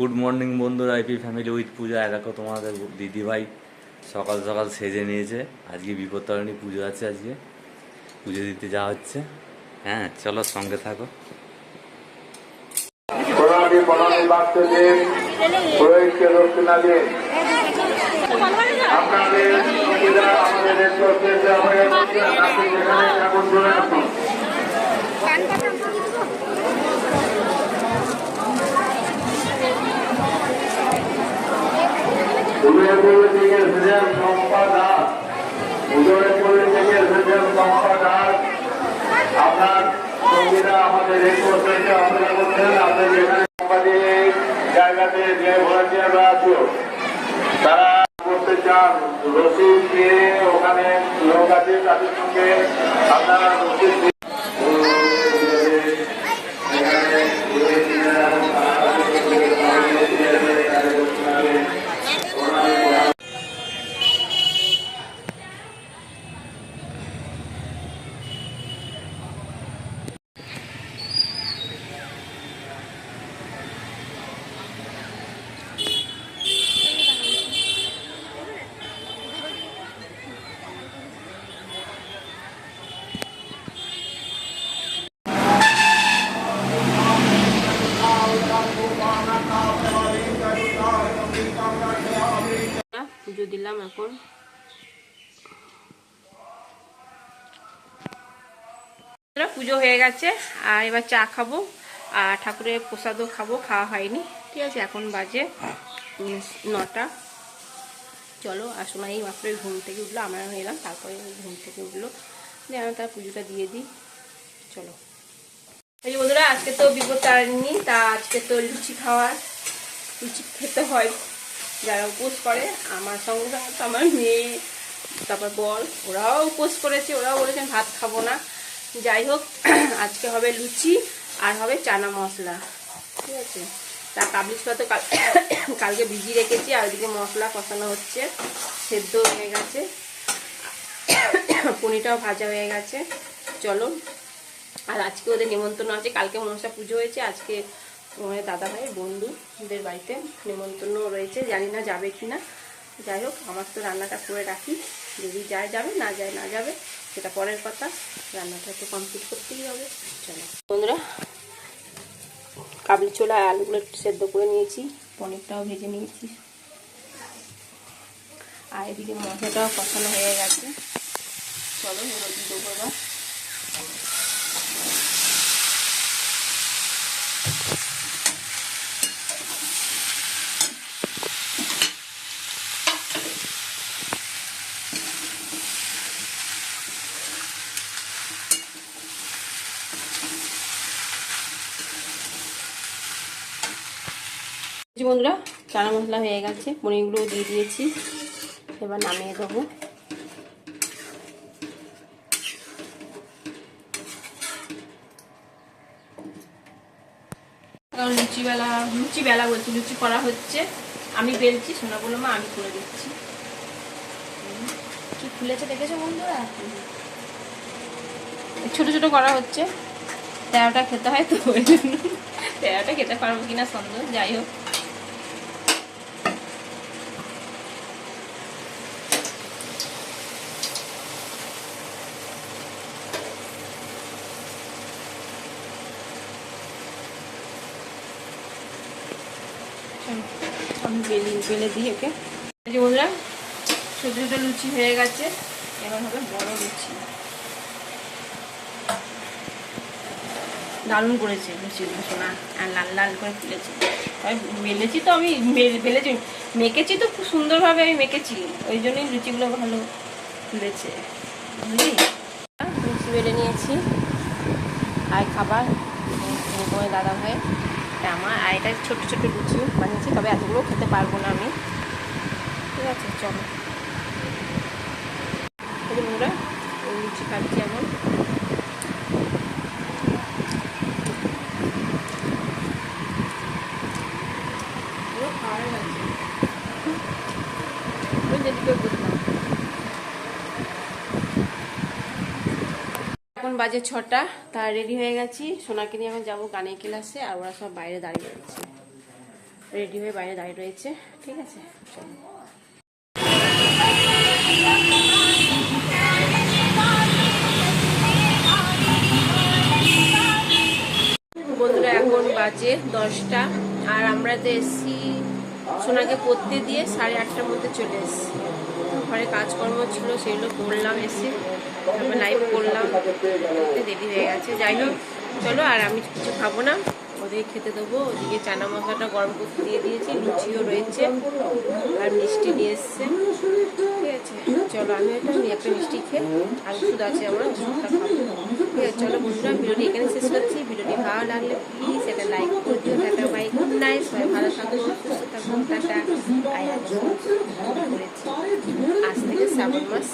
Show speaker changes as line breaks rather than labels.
Good morning বন্ধুরা, IP family with পূজা। দেখো তোমাদের দিদিভাই সকাল সকাল সেজে নিয়েছে। আজকে বিপত্তারিণী পুজো আছে, আজকে পুজো দিতে যাওয়া হচ্ছে। হ্যাঁ, চলো সঙ্গে থাকো।
আপনার সঙ্গীরা আমাদের জায়গাতে যে ভলান্টিয়াররা আছে তারা করতে চান, রসিদ দিয়ে ওখানে লোক আছে তাদের সঙ্গে আপনারা রসিদ
পুজো দিলাম। এখন পুজো হয়ে গেছে আর এবার চা খাবো আর ঠাকুরের প্রসাদও খাবো, খাওয়া হয়নি। ঠিক আছে, এখন বাজে 9টা। চলো, আসলে এই মাত্র ঘুম থেকে উঠলো, আমরা এলাম, তারপরে ঘুম থেকে উঠলো যে আমি তার পুজোটা দিয়ে দিই। চলো এই বন্ধুরা, আজকে তো বিপত্তারিণী, তা আজকে তো লুচি খেতে হয় যারা উপোস করে। আমার সঙ্গে সঙ্গে তো আমার মেয়ে, তারপর বল, ওরাও উপোস করেছে, ওরাও বলেছেন ভাত খাবো না। যাই হোক, আজকে হবে লুচি আর হবে চানা মশলা। ঠিক আছে, তা কাবলি ছোলা তো কালকে ভিজিয়ে রেখেছি, আর ওইদিকে মশলা কষানো হচ্ছে, সেদ্ধ হয়ে গেছে, পনিরটাও ভাজা হয়ে গেছে। চলো, আর আজকে ওদের নিমন্ত্রণ আছে। কালকে মনসা পুজো হয়েছে, আজকে দাদা ভাই বন্ধুদের বাড়িতে নিমন্ত্রণ রয়েছে, জানি না যাবে কি না। যাই হোক, আমার তো রান্নাটা করে রাখি, যদি যায় যাবে, না যায় না যাবে, সেটা পরের কথা। রান্নাটা তো কমপ্লিট করতেই হবে। চলো বন্ধুরা, কাবলি ছোলা আর আলুগুলো সেদ্ধ করে নিয়েছি, পনিরটাও ভেজে নিয়েছি, আর এদিকে মশলাটাও কষানো হয়ে গেছে। চলো এবার দিয়ে দেবো। এবার বন্ধুরা, চানা মশলা হয়ে গেছে, পনিরগুলোও দিয়ে দিয়েছি, এবার নামিয়ে দেবো। লুচি করা হচ্ছে, আমি বেলছি, সোনা বললো মা আমি করে দিচ্ছি। কি ফুলেছে দেখেছো বন্ধুরা, ছোট ছোট করা হচ্ছে। 13টা খেতে হয় তো, ওই জন্য 13টা খেতে পারবো কিনা সন্দেহ। যাই হোক, আমি বেলে দিই ওকে। এই যে বন্ধুরা, ছোটো ছোটো লুচি হয়ে গেছে, এবার হবে বড় লুচি। দারুণ করেছে লুচিগুলো সোনা, আর লাল লাল করে ফুলেছে। বেলেছি তো আমি, বেলেছি মেখেছি তো খুব সুন্দরভাবে আমি মেখেছি, ওই জন্যই লুচিগুলো ভালো ফুলেছে, বুঝলি। লুচি বেলে নিয়েছি, আর খাবার তোমার দাদা ভাই আমার, আর এটা ছোটো ছোটো লুচি বানিয়েছি, তবে এতগুলো খেতে পারবো না আমি। ঠিক আছে, চলো বন্ধুরা, লুচি খাচ্ছি এখন। এখন বাজে 6টা, তা রেডি হয়ে গেছি, সোনাকে নিয়ে এখন যাবো গানের ক্লাসে, আর ওরা সব বাইরে দাঁড়িয়ে আছে। রেডি হয়ে বাইরে দাঁড়িয়ে রয়েছে। ঠিক আছে, চলো। বন্ধুরা এখন বাজে 10টা, আর আমরা তো এসছি সোনাকে পড়তে দিয়ে 8:30টার মধ্যে চলে এসেছি। ঘরে কাজকর্ম ছিল, সেগুলো করলাম, এসে তারপর লাইভ করলাম, দেরি হয়ে গেছে। যাই হোক, চলো। আর আমি কিছু খাবো না, ওদের খেতে দেবো। ওদিকে চানা মশলাটা গরম করতে দিয়ে দিয়েছি, লুচিও রয়েছে আর মিষ্টি নিয়ে এসছে। ঠিক আছে, চলো। আমি একটা মিষ্টি খেয়ে আর ওষুধ আছে আমার, ওষুধটা খাবো। ঠিক আছে, চলো বন্ধুরা, ভিডিওটি এখানে শেষ করছি। ভিডিওটি ভালো লাগলে প্লিজ এটা লাইক করে দিও। Tata, bye, good night. সবাই ভালো থাকবো, সুস্থ থাকবো, টাটা। করেছি আজ থেকে শ্রাবণ মাস